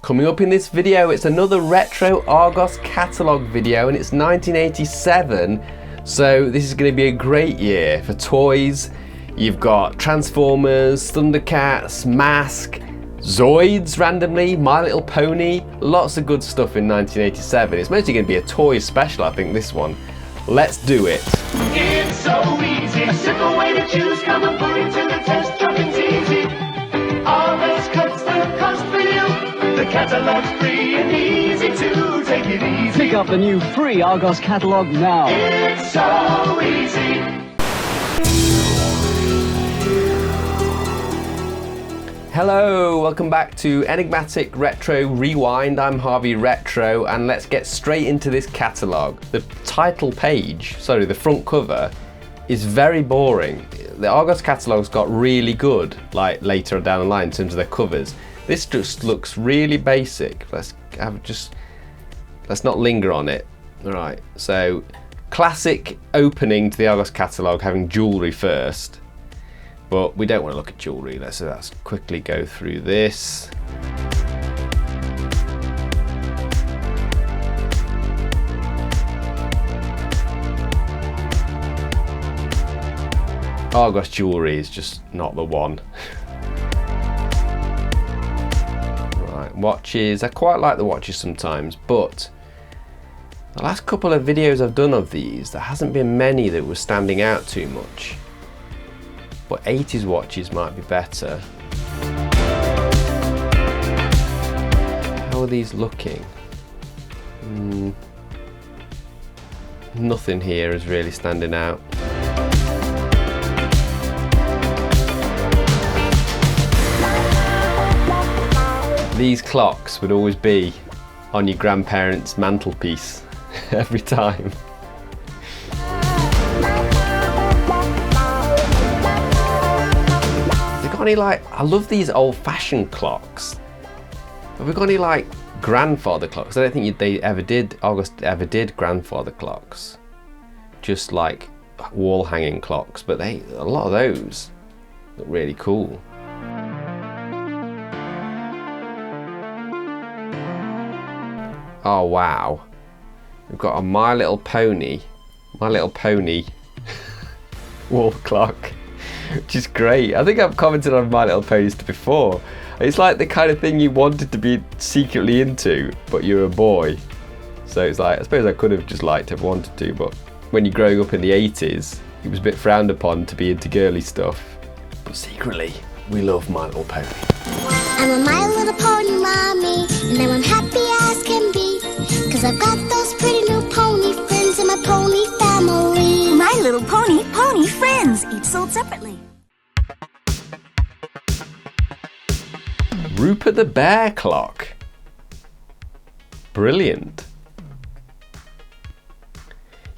Coming up in this video, it's another Retro Argos Catalogue video, and it's 1987, so this is going to be a great year for toys. You've got Transformers, Thundercats, Mask, Zoids randomly, My Little Pony, lots of good stuff in 1987. It's mostly going to be a toy special, I think, this one. Let's do it. It's so easy, a simple way to choose, come and put it to the test, dropping's easy. Argos cuts the cost for you. The catalogue's free and easy to take it easy. Pick up the new free Argos catalogue now. It's so easy. Hello, welcome back to Enigmatic Retro Rewind. I'm Harvey Retro, and let's get straight into this catalogue. The title page, sorry, the front cover, is very boring. The Argos catalogues got really good, like later down the line in terms of their covers. This just looks really basic. Let's not linger on it. All right, so classic opening to the Argos catalogue, having jewellery first. But we don't want to look at jewellery. Let's quickly go through this. Argos jewellery is just not the one. Right, watches. I quite like the watches sometimes, but the last couple of videos I've done of these, there hasn't been many that were standing out too much. But 80s watches might be better. How are these looking? Nothing here is really standing out. These clocks would always be on your grandparents' mantelpiece every time. Any, like, I love these old-fashioned clocks. Have we got any like grandfather clocks? I don't think they ever did. August ever did grandfather clocks, just like wall-hanging clocks. But a lot of those look really cool. Oh wow, we've got a My Little Pony wall clock. Which is great. I think I've commented on My Little Ponies before. It's like the kind of thing you wanted to be secretly into, but you're a boy. So it's like, I suppose I could have just liked it if I wanted to, but when you're growing up in the 80s, it was a bit frowned upon to be into girly stuff. But secretly, we love My Little Pony. I'm a My Little Pony mommy, and I'm happy as can be, 'cause I've got those pretty new pony friends in my pony family. My Little Pony friends, each sold separately. Rupert the Bear clock. Brilliant.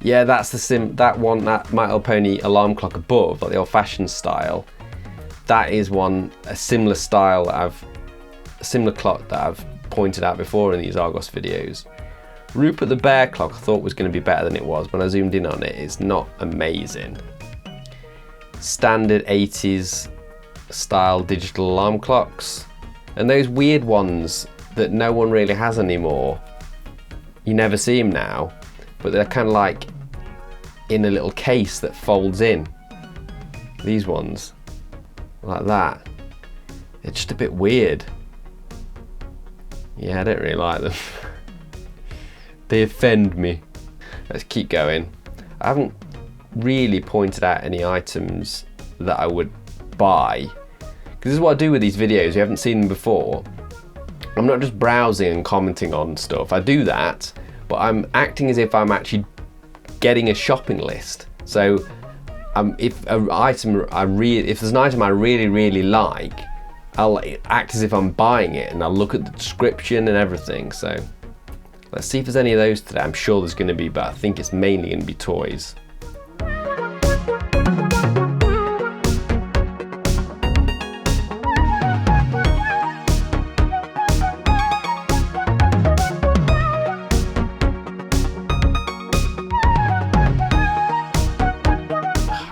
Yeah, that's that My Little Pony alarm clock above, like the old-fashioned style. That is a similar style a similar clock that I've pointed out before in these Argos videos. Rupert the Bear clock I thought was going to be better than it was. When I zoomed in on it, it's not amazing. Standard 80s style digital alarm clocks, and those weird ones that no one really has anymore. You never see them now, but they're kind of like in a little case that folds in. These ones, like that. They're just a bit weird. Yeah, I don't really like them. They offend me. Let's keep going. I haven't really pointed out any items that I would buy, because this is what I do with these videos. You haven't seen them before. I'm not just browsing and commenting on stuff. I do that, but I'm acting as if I'm actually getting a shopping list. So if there's an item I really like, I'll act as if I'm buying it, and I'll look at the description and everything. So let's see if there's any of those today. I'm sure there's going to be, but I think it's mainly going to be toys.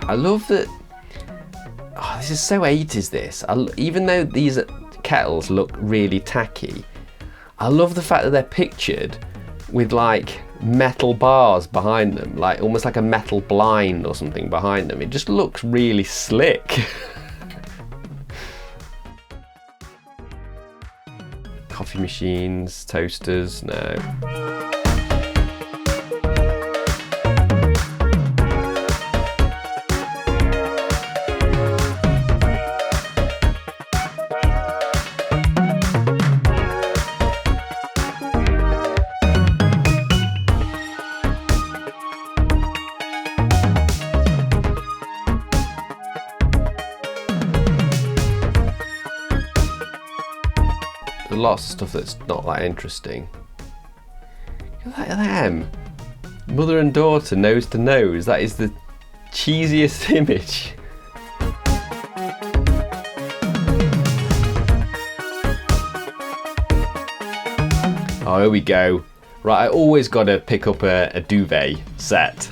I love that. Oh, this is so 80s this. Even though these kettles look really tacky, I love the fact that they're pictured with like metal bars behind them, like almost like a metal blind or something behind them. It just looks really slick. Coffee machines, toasters, no. There's lots of stuff that's not that interesting. Look at them. Mother and daughter, nose to nose. That is the cheesiest image. Oh, here we go. Right, I always got to pick up a duvet set.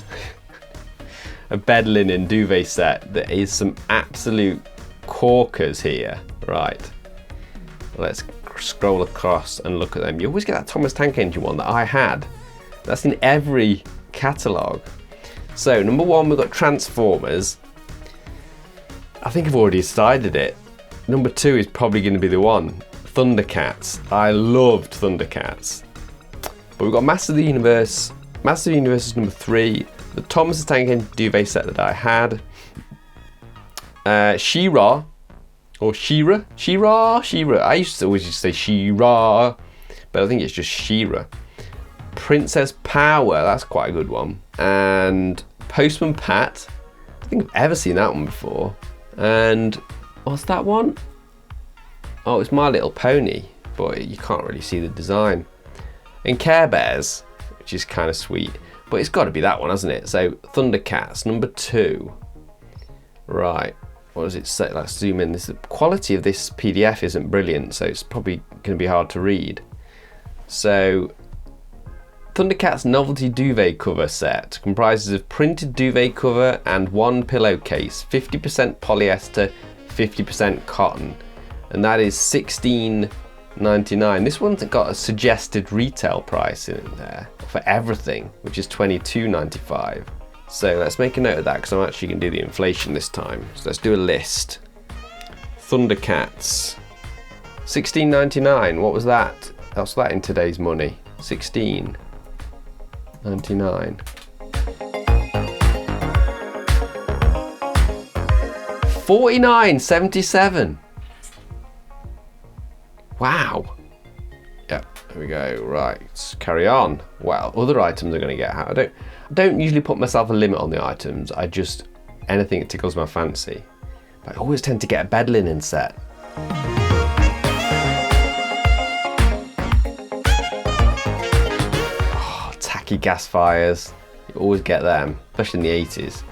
A bed linen duvet set. There is some absolute corkers here. Right. Let's scroll across and look at them. You always get that Thomas Tank Engine one that I had. That's in every catalogue. So number one, we've got Transformers. I think I've already decided it. Number two is probably going to be the one. Thundercats. I loved Thundercats. But we've got Master of the Universe. Master of the Universe is number three. The Thomas Tank Engine duvet set that I had. She-Ra. Or She-Ra? She-Ra? She-Ra. I used to always say She-Ra, but I think it's just She-Ra. Princess Power, that's quite a good one. And Postman Pat. I don't think I've ever seen that one before. And what's that one? Oh, it's My Little Pony, but you can't really see the design. And Care Bears, which is kind of sweet. But it's got to be that one, hasn't it? So Thundercats, number two. Right. What does it say? Let's zoom in. The quality of this PDF isn't brilliant, so it's probably going to be hard to read. So, Thundercats novelty duvet cover set comprises of printed duvet cover and one pillowcase, 50% polyester, 50% cotton, and that is $16.99. This one's got a suggested retail price in there for everything, which is $22.95. So let's make a note of that because I'm actually going to do the inflation this time. So let's do a list. Thundercats. $16.99. What was that? What's that in today's money? $16.99. $49.77. Wow. Yep, there we go. Right, let's carry on. Wow, other items are going to get out. I don't usually put myself a limit on the items. I just, anything that tickles my fancy. But I always tend to get a bed linen set. Oh, tacky gas fires. You always get them, especially in the 80s.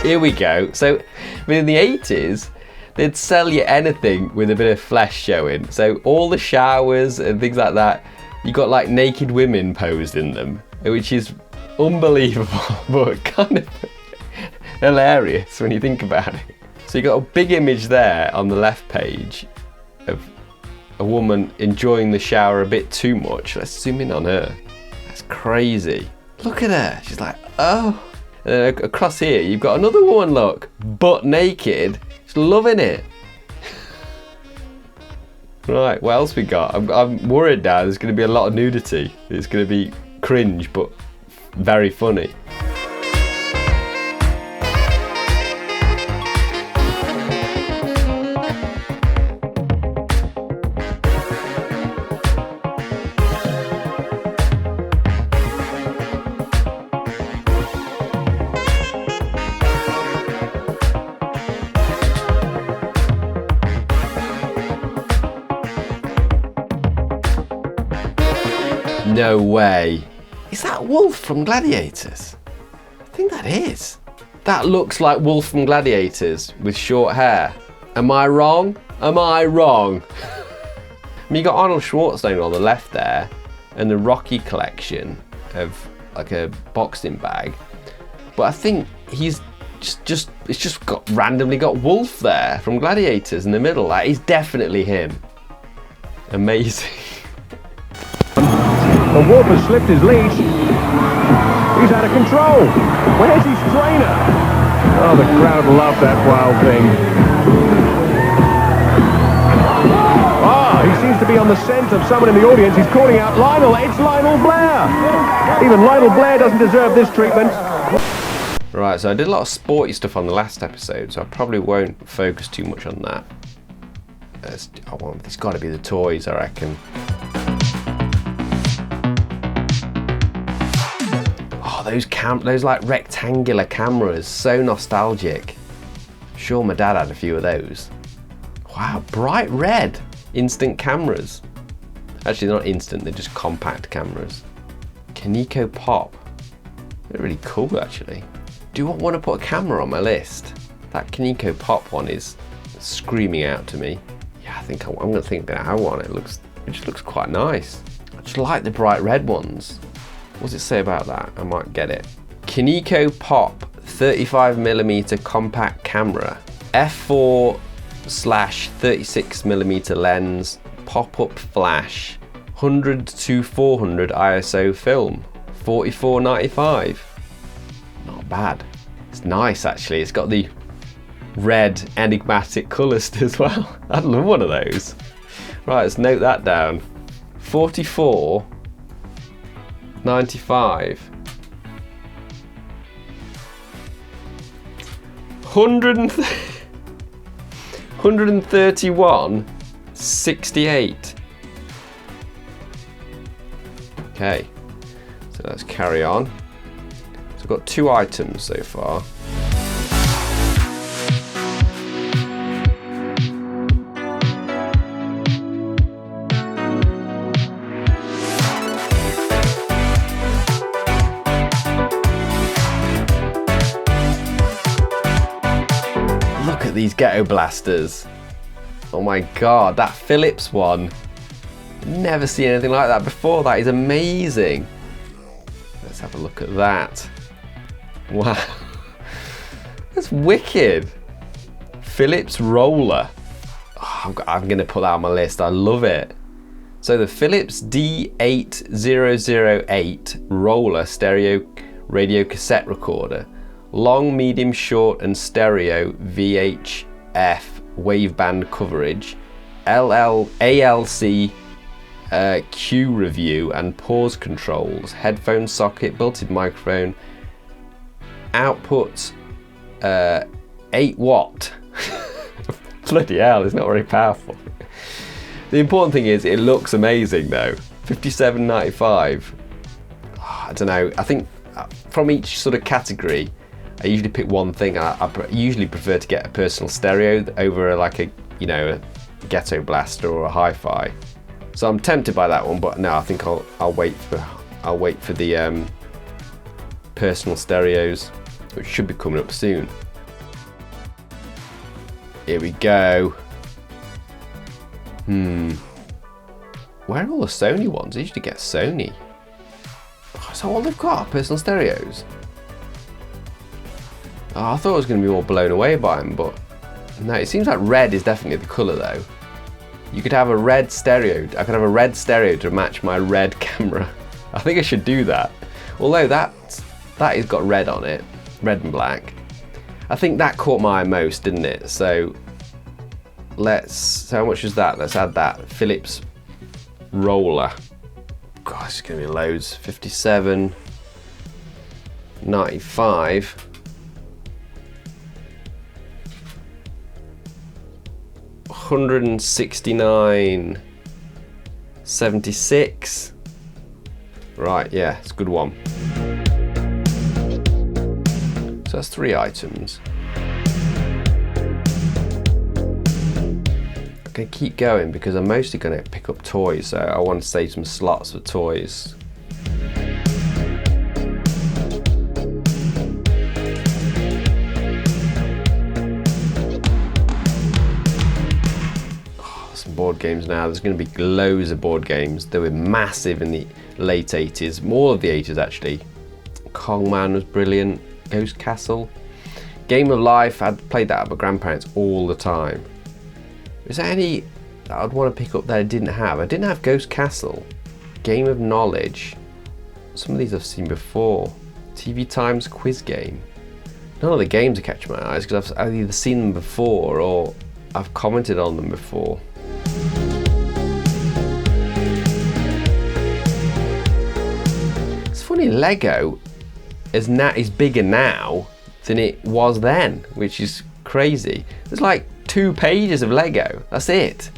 Here we go. So in the 80s, they'd sell you anything with a bit of flesh showing. So all the showers and things like that, you got like naked women posed in them, which is unbelievable, but kind of hilarious when you think about it. So you got a big image there on the left page of a woman enjoying the shower a bit too much. Let's zoom in on her. That's crazy. Look at her. She's like, oh. And then across here, you've got another woman, look, butt naked. She's loving it. Right, what else we got? I'm worried now there's going to be a lot of nudity. It's going to be cringe, but very funny. No way. Is that Wolf from Gladiators? I think that is. That looks like Wolf from Gladiators with short hair. Am I wrong? Am I wrong? I mean, you got Arnold Schwarzenegger on the left there and the Rocky collection. of like a boxing bag. But I think he's it's just randomly got Wolf there from Gladiators in the middle. Like, he's definitely him. Amazing. The Wolf has slipped his leash. He's out of control. Where's his trainer? Oh, the crowd love that wild thing. Ah, he seems to be on the scent of someone in the audience. He's calling out Lionel. It's Lionel Blair. Even Lionel Blair doesn't deserve this treatment. Right, so I did a lot of sporty stuff on the last episode, so I probably won't focus too much on that. It's got to be the toys, I reckon. Oh, those like rectangular cameras, so nostalgic. I'm sure my dad had a few of those. Wow, bright red instant cameras. Actually, they're not instant, they're just compact cameras. Kaneko Pop. They're really cool, actually. Do I want to put a camera on my list? That Kaneko Pop one is screaming out to me. Yeah, I think I'm going to think about how one. It just looks quite nice. I just like the bright red ones. What does it say about that? I might get it. Kaneko Pop 35mm compact camera. f4/36mm lens. Pop-up flash. 100 to 400 ISO film. $44.95. Not bad. It's nice, actually. It's got the red enigmatic colours as well. I'd love one of those. Right, let's note that down. $44.95. 131.68. Okay, so let's carry on. So I've got 2 items so far. Look at these ghetto blasters. Oh my god, that Philips one. Never seen anything like that before. That is amazing. Let's have a look at that. Wow. That's wicked. Philips roller. Oh, I'm going to put that on my list. I love it. So the Philips D8008 roller stereo radio cassette recorder. Long, medium, short and stereo VHF waveband coverage. ALC Q review and pause controls, headphone socket, built-in microphone, output 8 watt. Bloody hell, it's not very powerful. The important thing is it looks amazing though. $57.95. I don't know, I think from each sort of category I usually pick one thing. I usually prefer to get a personal stereo over like a ghetto blaster or a hi-fi. So I'm tempted by that one, but no, I think I'll wait for the personal stereos, which should be coming up soon. Here we go. Where are all the Sony ones? I usually get Sony. Oh, is that all they've got? Personal stereos? Oh, I thought I was going to be more blown away by them, but no, it seems like red is definitely the colour though. You could have a red stereo. I could have a red stereo to match my red camera. I think I should do that. Although that has got red on it, red and black. I think that caught my eye most, didn't it? So so how much is that? Let's add that. Philips roller. God, it's gonna be loads. $57.95. $169.76. Right, yeah, it's a good one. So that's 3 items. I'm gonna keep going because I'm mostly gonna pick up toys, so I want to save some slots for toys. board games now. There's going to be loads of board games. They were massive in the late 80s, more of the 80s actually. Kongman was brilliant. Ghost Castle. Game of Life, I'd played that at my grandparents all the time. Is there any that I'd want to pick up that I didn't have? I didn't have Ghost Castle. Game of Knowledge. Some of these I've seen before. TV Times quiz game. None of the games are catching my eyes because I've either seen them before or I've commented on them before. It's funny, Lego is bigger now than it was then, which is crazy. There's like 2 pages of Lego, that's it.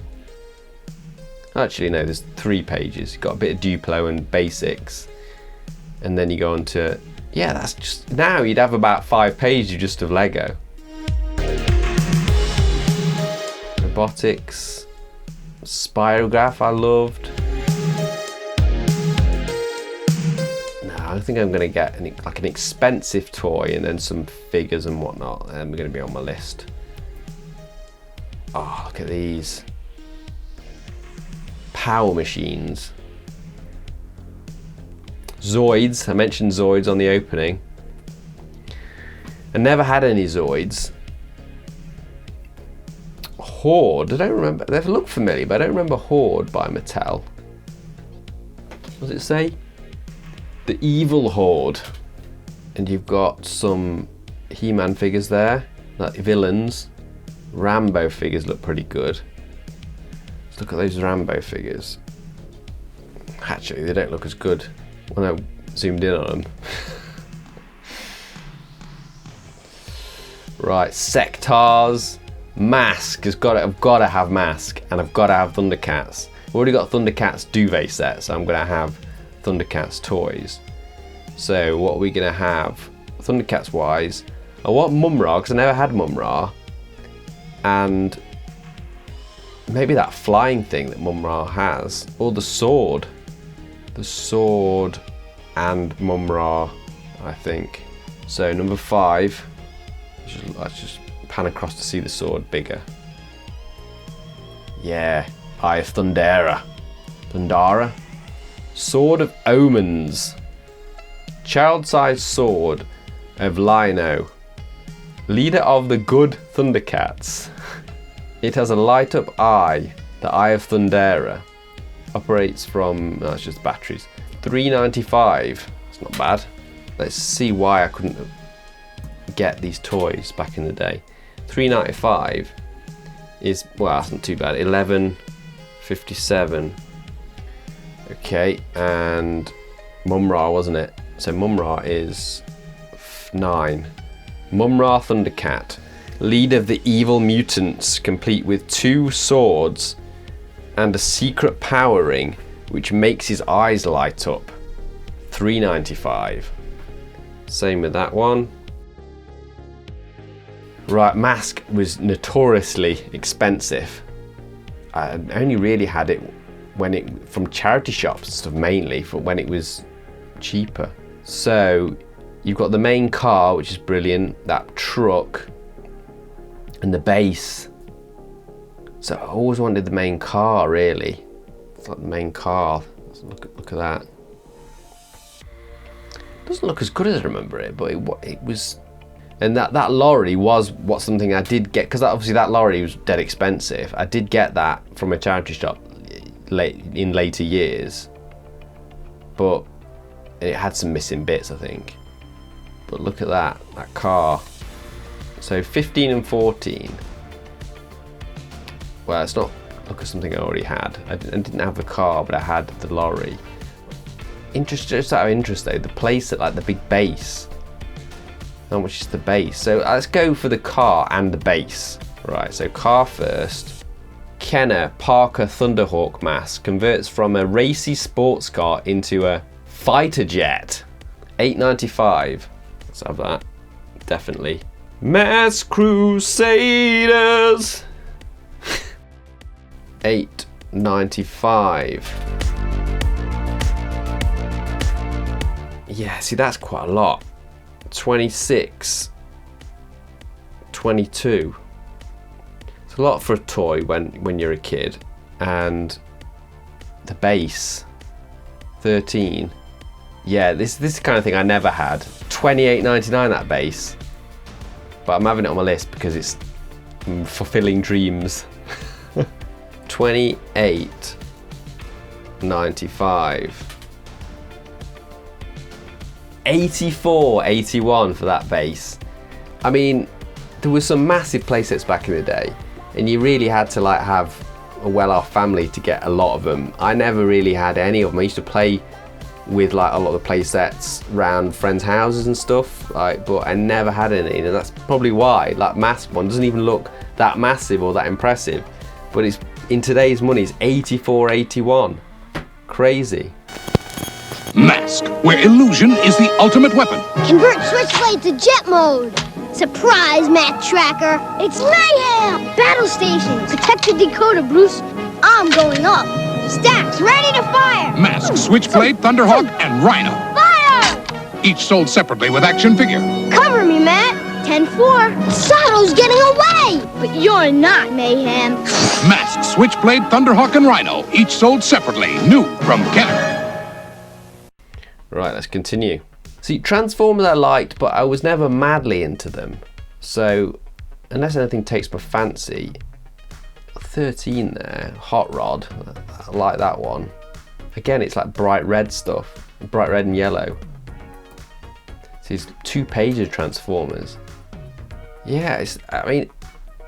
Actually no, there's 3 pages. You've got a bit of Duplo and basics, and then you go on to, yeah, that's just, now you'd have about 5 pages just of Lego. Robotics, Spirograph I loved. I think I'm going to get an expensive toy and then some figures and whatnot, and we're going to be on my list. Oh, look at these. Power machines. Zoids, I mentioned Zoids on the opening. I never had any Zoids. Horde, I don't remember, they look familiar, but I don't remember Horde by Mattel. What does it say? The Evil Horde. And you've got some He-Man figures there, like villains. Rambo figures look pretty good. Let's look at those Rambo figures. Actually, they don't look as good when I zoomed in on them. Right, Sectars. Mask has got. I've got to have Mask, and I've got to have Thundercats. I've already got Thundercats duvet set, so I'm going to have Thundercats toys. So what are we going to have Thundercats wise? I want Mumra because I never had Mumra, and maybe that flying thing that Mumra has, or the sword and Mumra, I think. So number 5, let's just pan across to see the sword bigger. Yeah, Eye of Thundera. Sword of Omens. Child-sized sword of Lino. Leader of the good Thundercats. It has a light-up eye, the Eye of Thundera. Operates from, no, it's just batteries. $3.95, that's not bad. Let's see why I couldn't get these toys back in the day. $3.95 is, well, that's not too bad. $11.57. Okay, and Mumra, wasn't it? So Mumra is 9. Mumra Thundercat, leader of the evil mutants, complete with 2 swords and a secret power ring which makes his eyes light up. $3.95. Same with that one. Right, Mask was notoriously expensive. I only really had it from charity shops and stuff, mainly for when it was cheaper. So you've got the main car, which is brilliant, that truck, and the base. So I always wanted the main car, really. It's like the main car. Look at that. It doesn't look as good as I remember it, but it was. And that lorry was something I did get, because obviously that lorry was dead expensive. I did get that from a charity shop in later years, but it had some missing bits, I think. But look at that car. So 15 and 14. Well, it's not. Look at something I already had. I didn't have the car, but I had the lorry. Just out of interest though, the playset, like the big base. How much is the base? So let's go for the car and the base. Right, so car first. Kenner Parker Thunderhawk mask converts from a racy sports car into a fighter jet. $8.95. Let's have that. Definitely. Mass Crusaders. $8.95. Yeah, see, that's quite a lot. 26, 22. It's a lot for a toy when you're a kid. and the base 13. Yeah, this is the kind of thing I never had. $28.99 that base, but I'm having it on my list because it's fulfilling dreams. $28.95. $84.81 for that base. I mean, there was some massive playsets back in the day, and you really had to like have a well-off family to get a lot of them. I never really had any of them. I used to play with like a lot of the playsets around friends' houses and stuff, like, but I never had any, and that's probably why. Like, massive one doesn't even look that massive or that impressive, but it's in today's money, it's $84.81. Crazy. Mask, where illusion is the ultimate weapon. Convert switchblade to jet mode. Surprise, Mac Tracker. It's mayhem. Battle station. Protect the decoder, Bruce. I'm going up. Stacks ready to fire. Mask, Switchblade, Thunderhawk, and Rhino. Fire! Each sold separately with action figure. Cover me, Matt. 10-4. Sato's getting away. But you're not, Mayhem. Mask, Switchblade, Thunderhawk, and Rhino. Each sold separately. New from Kenner. Right, let's continue. See, Transformers I liked, but I was never madly into them. So, unless anything takes my fancy, 13 there, Hot Rod, I like that one. Again, it's like bright red stuff, bright red and yellow. See, it's 2 pages of Transformers. Yeah, I mean,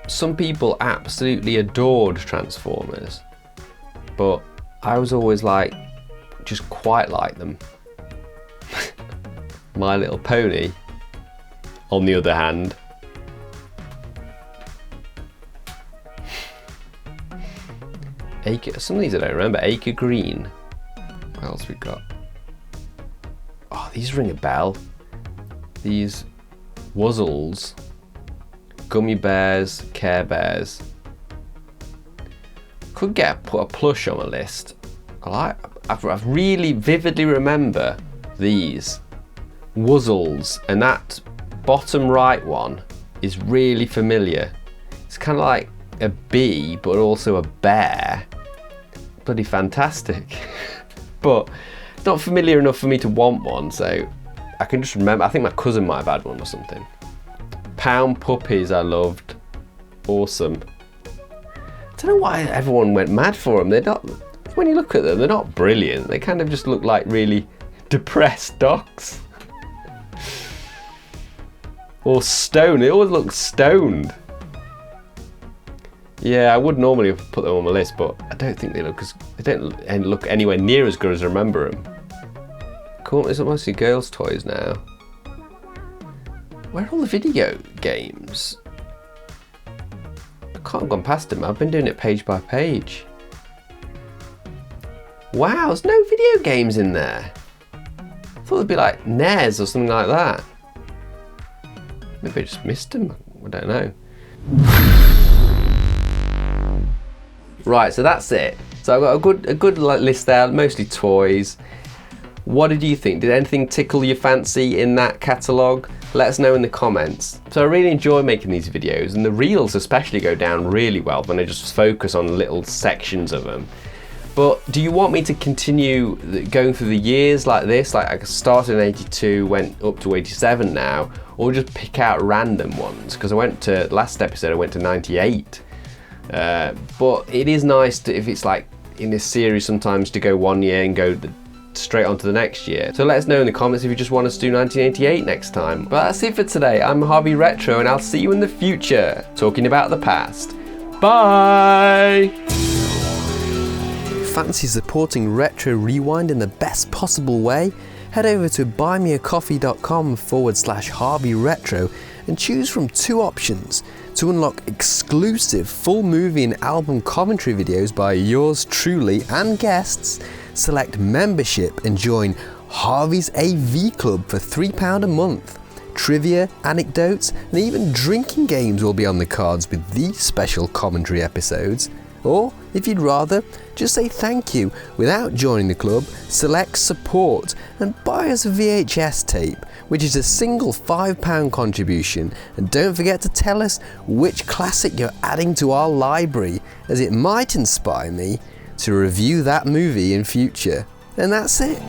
some people absolutely adored Transformers, but I was always like, just quite like them. My Little Pony, on the other hand, some of these I don't remember. Acre Green. What else we got? Oh, these ring a bell. These Wuzzles, Gummy Bears, Care Bears. Could put a plush on my list. I really vividly remember these Wuzzles, and that bottom right one is really familiar. It's kind of like a bee, but also a bear. Bloody fantastic. But not familiar enough for me to want one, so I can just remember. I think my cousin might have had one or something. Pound Puppies I loved. Awesome. I don't know why everyone went mad for them. They're not, when you look at them, they're not brilliant. They kind of just look like really depressed dogs. Or stoned. They always look stoned. Yeah, I would normally have put them on my list, but I don't think they don't look anywhere near as good as I remember them. Cool, it's mostly girls' toys now. Where are all the video games? I can't have gone past them. I've been doing it page by page. Wow, there's no video games in there. I thought it'd be like NES or something like that. Maybe I just missed them. I don't know. Right, so that's it. So I've got a good list there, mostly toys. What did you think? Did anything tickle your fancy in that catalogue? Let us know in the comments. So I really enjoy making these videos, and the reels especially go down really well when I just focus on little sections of them. But do you want me to continue going through the years like this? Like I started in 82, went up to 87 now, or just pick out random ones? Because last episode I went to 98. But it is nice to, if it's like in this series sometimes, to go one year and go straight on to the next year. So let us know in the comments if you just want us to do 1988 next time. But that's it for today. I'm Harvey Retro, and I'll see you in the future, talking about the past. Bye! Fancy supporting Retro Rewind in the best possible way? Head over to buymeacoffee.com/Harvey Retro and choose from 2 options to unlock exclusive full movie and album commentary videos by yours truly and guests. Select membership and join Harvey's AV Club for £3 a month. Trivia, anecdotes, and even drinking games will be on the cards with these special commentary episodes. Or If you'd rather, just say thank you without joining the club, select support and buy us a VHS tape, which is a single £5 contribution, and don't forget to tell us which classic you're adding to our library, as it might inspire me to review that movie in future. And that's it.